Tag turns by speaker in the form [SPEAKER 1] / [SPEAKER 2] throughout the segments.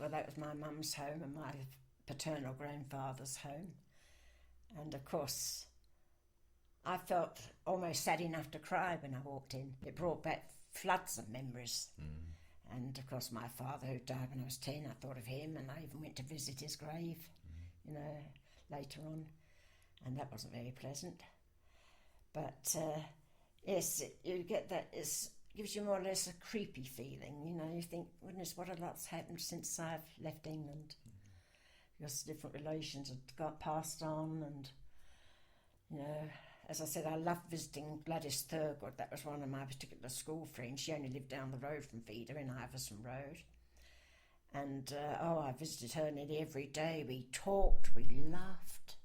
[SPEAKER 1] Well, that was my mum's home and my paternal grandfather's home. And of course, I felt almost sad enough to cry when I walked in. It brought back floods of memories. And of course, my father, who died when I was 10, I thought of him, and I even went to visit his grave, you know, later on. And that wasn't very pleasant. But yes, you get that. It gives you more or less a creepy feeling, you know. You think, goodness, what a lot's happened since I've left England. Because different relations had got passed on, and, you know, as I said, I loved visiting Gladys Thurgood. That was one of my particular school friends. She only lived down the road from Vida in Iverson Road. And, I visited her nearly every day. We talked, we laughed.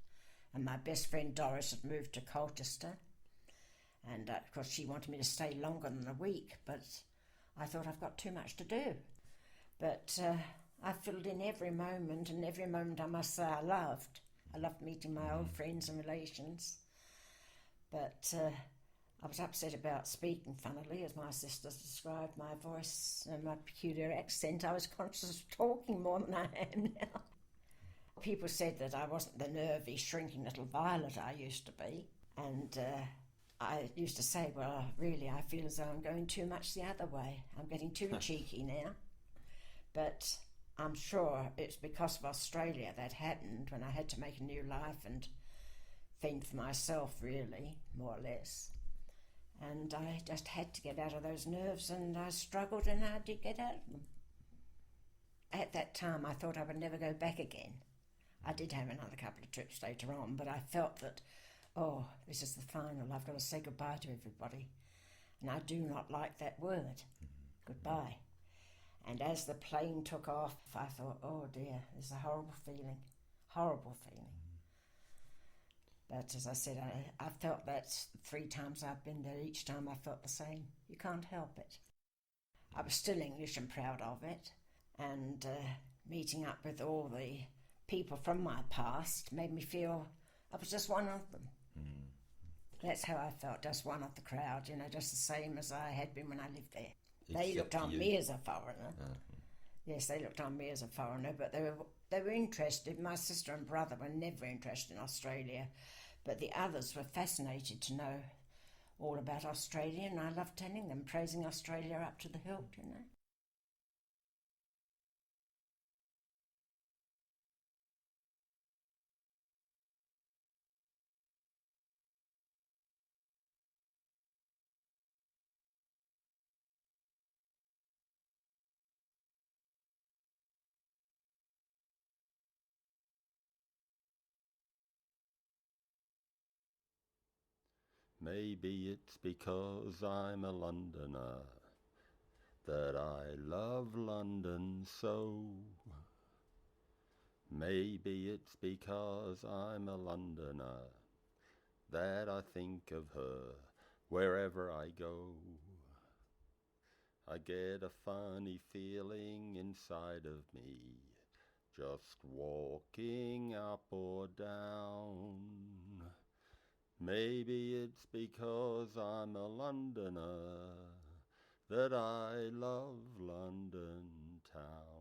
[SPEAKER 1] And my best friend Doris had moved to Colchester. And, of course, she wanted me to stay longer than a week. But I thought, I've got too much to do. But I filled in every moment, and every moment I must say I loved. I loved meeting my old friends and relations. But I was upset about speaking, funnily, as my sisters described my voice and my peculiar accent. I was conscious of talking more than I am now. People said that I wasn't the nervy, shrinking little violet I used to be. And I used to say, well, really, I feel as though I'm going too much the other way. I'm getting too cheeky now. But I'm sure it's because of Australia that happened, when I had to make a new life and fend for myself, really, more or less. And I just had to get out of those nerves, and I struggled, and I did get out of them. At that time, I thought I would never go back again. I did have another couple of trips later on, but I felt that, this is the final. I've got to say goodbye to everybody. And I do not like that word, goodbye. And as the plane took off, I thought, oh dear, it's a horrible feeling. But as I said, I felt that 3 times I've been there. Each time I felt the same. You can't help it. I was still English and proud of it. And meeting up with all the people from my past made me feel I was just one of them. That's how I felt, just one of the crowd, you know, just the same as I had been when I lived there. They looked on me as a foreigner. Yes, they looked on me as a foreigner, but they were interested. My sister and brother were never interested in Australia, but the others were fascinated to know all about Australia, and I loved telling them, praising Australia up to the hilt, you know.
[SPEAKER 2] Maybe it's because I'm a Londoner that I love London so. Maybe it's because I'm a Londoner that I think of her wherever I go. I get a funny feeling inside of me, just walking up or down. Maybe it's because I'm a Londoner that I love London town.